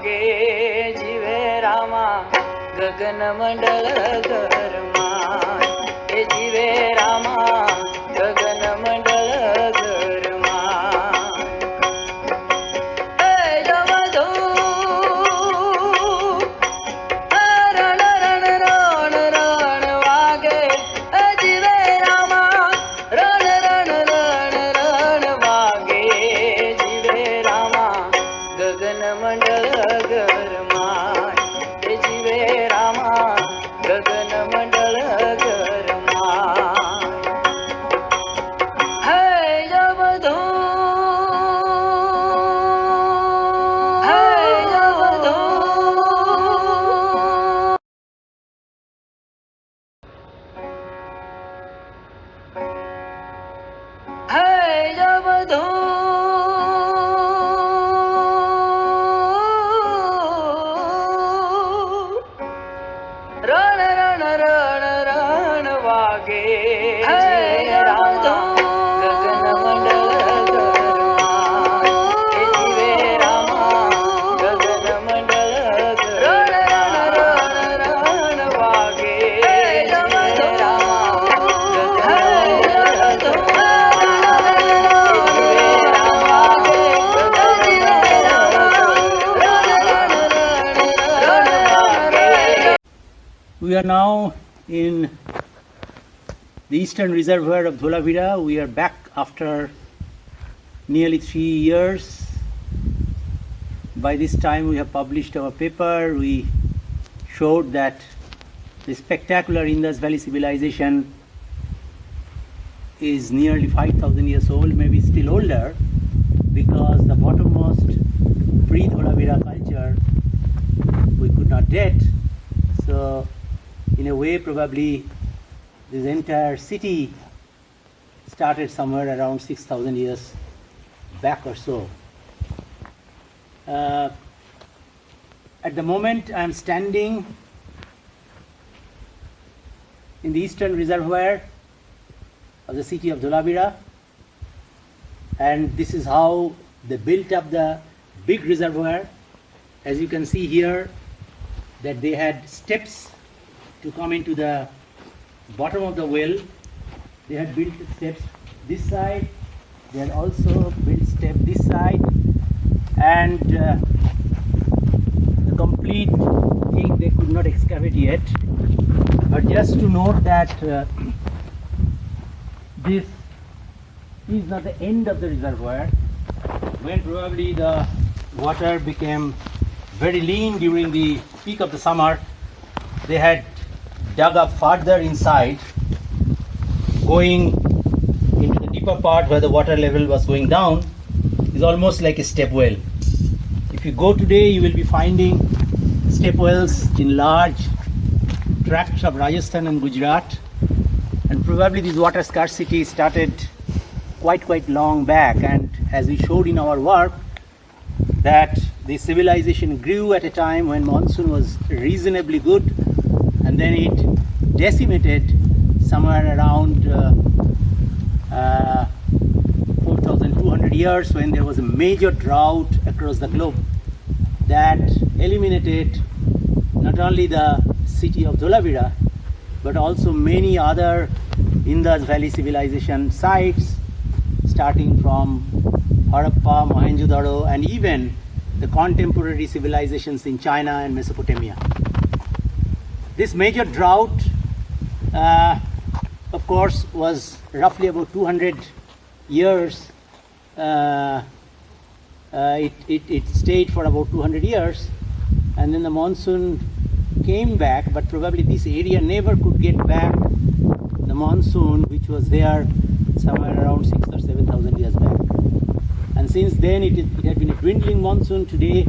વાગે જીવે રામા ગગન મંડળ ઘરમાં એ જીવે રામા ગગન મંડળ ઘરમાં એ જવધો રણ રણ રણ રણ વાગે એ જીવે રામા રણ રણ રણ રણ વાગે જીવે રામા ગગન મંડળ ઘરમાં એ જીવે રામા ગગન મંડળ ઘરમાં હે જવધો હે જવધો હે જવધો રણ રણ રણ રણ વાગે જીવે રામા ગગન મંડળ ઘરમાં એ જીવે રામા ગગન મંડળ ઘરમાં રણ રણ વાગે જીવે રામા ગગન We are now in the eastern reservoir of Dholavira. We are back after nearly 3 years. By this time we have published our paper. We showed that the spectacular Indus Valley civilization is nearly 5,000 years old, maybe still older, because the bottommost pre-Dholavira culture we could not date. So in a way, probably this entire city started somewhere around 6,000 years back or so. At the moment, I am standing in the eastern reservoir of the city of Dholavira, and this is how they built up the big reservoir. As you can see here, that they had steps to come into the bottom of the well. They had built steps this side, they had also built step this side, and the complete thing they could not excavate yet. But just to note that this is not the end of the reservoir. When probably the water became very lean during the peak of the summer, they had dug up further inside, going into the deeper part where the water level was going down. Is almost like a step well. If you go today, you will be finding step wells in large tracts of Rajasthan and Gujarat, and probably this water scarcity started quite long back. And as we showed in our work, that the civilization grew at a time when monsoon was reasonably good, and then it decimated somewhere around 4,200 years when there was a major drought across the globe that eliminated not only the city of Dholavira but also many other Indus Valley civilization sites, starting from Harappa, Mohenjo-daro, and even the contemporary civilizations in China and Mesopotamia. This major drought, of course, was roughly about 200 years. It stayed for about 200 years, and then the monsoon came back, but probably this area never could get back the monsoon which was there somewhere around 6,000 or 7,000 years back. And since then it had been a dwindling monsoon. Today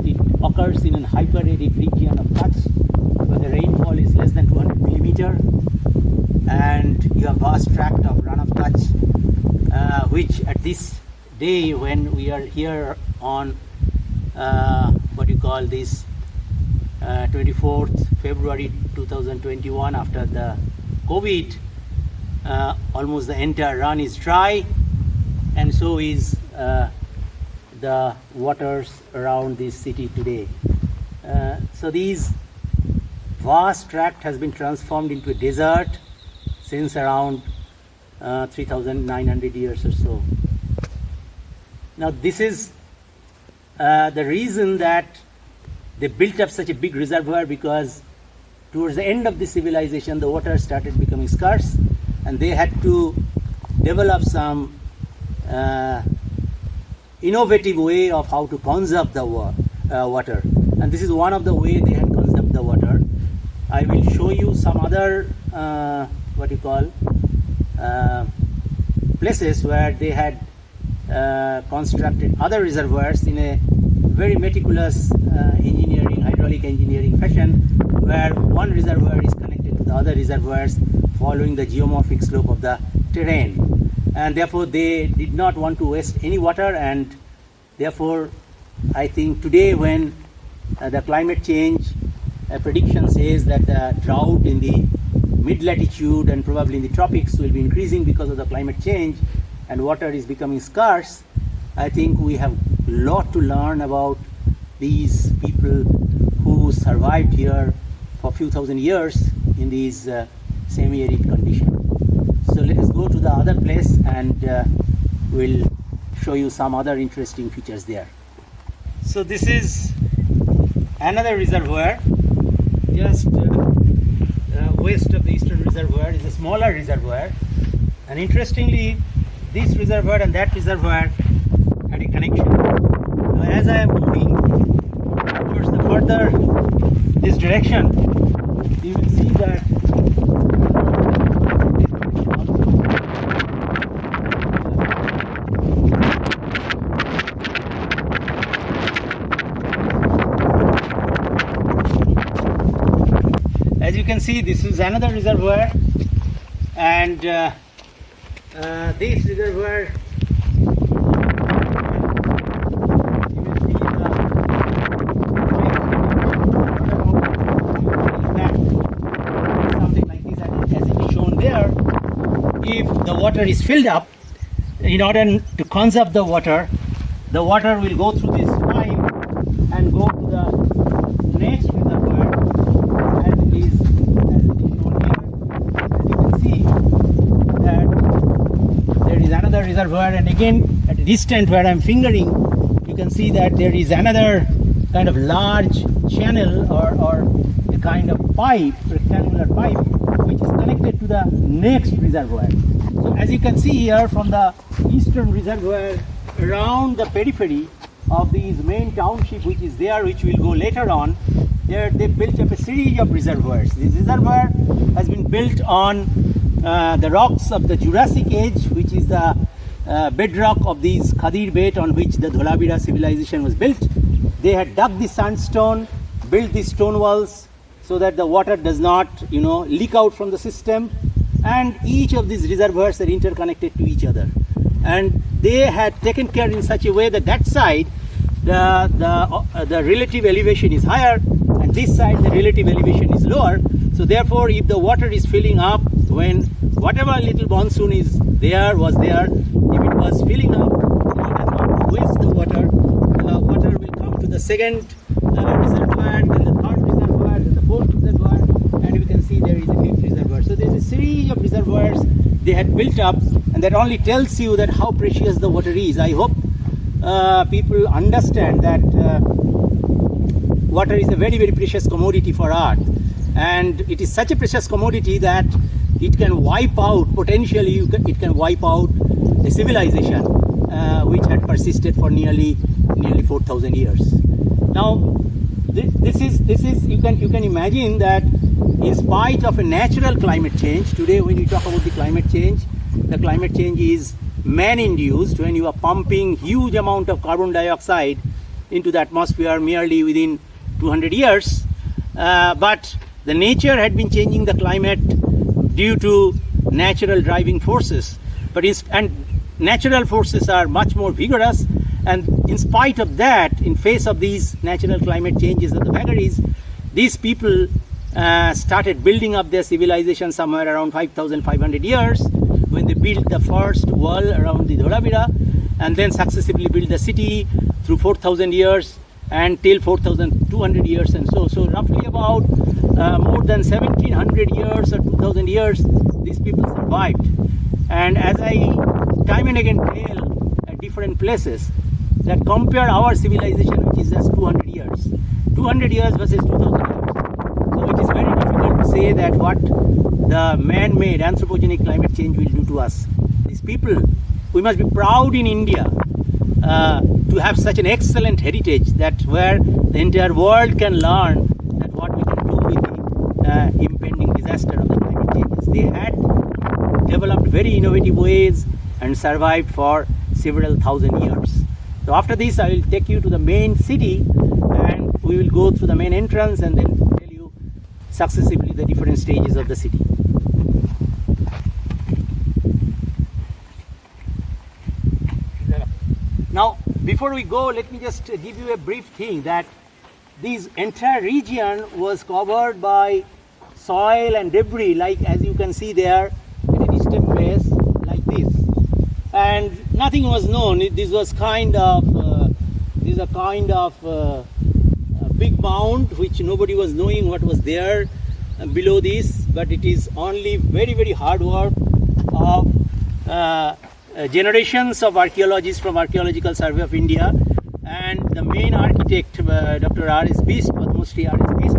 it occurs in a hyper-arid region of Kutch, where the rainfall is less than 200 millimeter, and you have vast tract of Rann of Kutch, which at this day when we are here on what you call this 24th February 2021, after the COVID, almost the entire run is dry, and so is the waters around this city today. So these vast tract has been transformed into a desert since around 3,900 years or so. Now this is the reason that they built up such a big reservoir, because towards the end of the civilization the water started becoming scarce and they had to develop some innovative way of how to conserve the water, and this is one of the way they had conserved the water. I will show you some other places where they had constructed other reservoirs in a very meticulous hydraulic engineering fashion, where one reservoir is connected to the other reservoirs following the geomorphic slope of the terrain, and therefore they did not want to waste any water. And therefore I think today, when the climate change prediction says that the drought in the mid latitude and probably in the tropics will be increasing because of the climate change and water is becoming scarce, I think we have a lot to learn about these people who survived here for a few thousand years in these semi-arid conditions. So let us go to the other place and we'll show you some other interesting features there. So this is another reservoir just west of the eastern reservoir. Is a smaller reservoir, and interestingly this reservoir and that reservoir had a connection. Now, as I am moving towards the further this direction, you will see that as you can see, this is another reservoir, and this reservoir, something like this as it is shown there. If the water is filled up, in order to conserve the water will go through this pipe and go to the next reservoir, as it is shown here. And you can see that there is another reservoir, and again at a distance where I am fingering, you can see that there is another kind of large channel or a kind of pipe, rectangular pipe, which is connected to the next reservoir. So as you can see here, from the eastern reservoir around the periphery of these main township which is there, which will go later on, there they built up a series of reservoirs. This reservoir has been built on the rocks of the Jurassic age, which is the bedrock of these Khadir Bait on which the Dholavira civilization was built. They had dug the sandstone, built these stone walls so that the water does not, leak out from the system, and each of these reservoirs are interconnected to each other. And they had taken care in such a way that that side the relative elevation is higher, and this side the relative elevation is lower. So therefore, if the water is filling up, when whatever little monsoon was there, if it was filling up, in order not to waste the water will come to the second reservoir, then the third reservoir, then the fourth reservoir, and you can see there is a fifth reservoir. So there is a series of reservoirs they had built up, and that only tells you that how precious the water is. I hope people understand that water is a very, very precious commodity for Earth, and it is such a precious commodity that it can wipe out, potentially it can wipe out a civilization which had persisted for nearly 4,000 years. Now this is you can imagine that in spite of a natural climate change, today when you talk about the climate change is man-induced, when you are pumping huge amount of carbon dioxide into the atmosphere merely within 200 years. But the nature had been changing the climate due to natural driving forces. And natural forces are much more vigorous, and in spite of that, in face of these natural climate changes of the vagaries, these people started building up their civilization somewhere around 5,500 years, when they built the first wall around the Dholavira, and then successively built the city through 4,000 years and till 4,200 years and so. So roughly about more than 1,700 years or 2,000 years, these people survived. And as I time and again tell at different places, that compare our civilization, which is just 200 years. 200 years versus 2,000 years. So it is very difficult to say that what the man-made anthropogenic climate change will do to us. These people, we must be proud in India to have such an excellent heritage, that where the entire world can learn that what we can do with the impending disaster of the climate changes. They had developed very innovative ways and survived for several thousand years. So after this, I will take you to the main city, and we will go through the main entrance and then tell you successively the different stages of the city. Now, before we go, let me just give you a brief thing that this entire region was covered by soil and debris, like as you can see there at a distant place like this. And nothing was known. This was kind of a big mound which nobody was knowing what was there below this, but it is only very, very hard work of generations of archaeologists from Archaeological Survey of India, and the main architect, Dr. R.S. Beast, Padmashri R.S. Beast,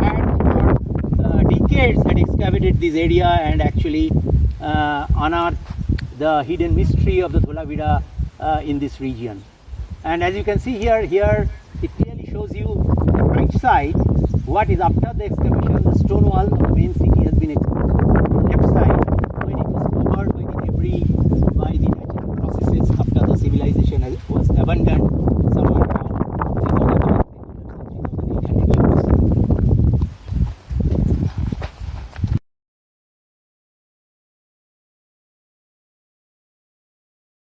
had for decades had excavated this area and actually unearthed the hidden mystery of the Dholavira in this region. And as you can see here it clearly shows you the right side what is after the excavation, the stone wall of the main city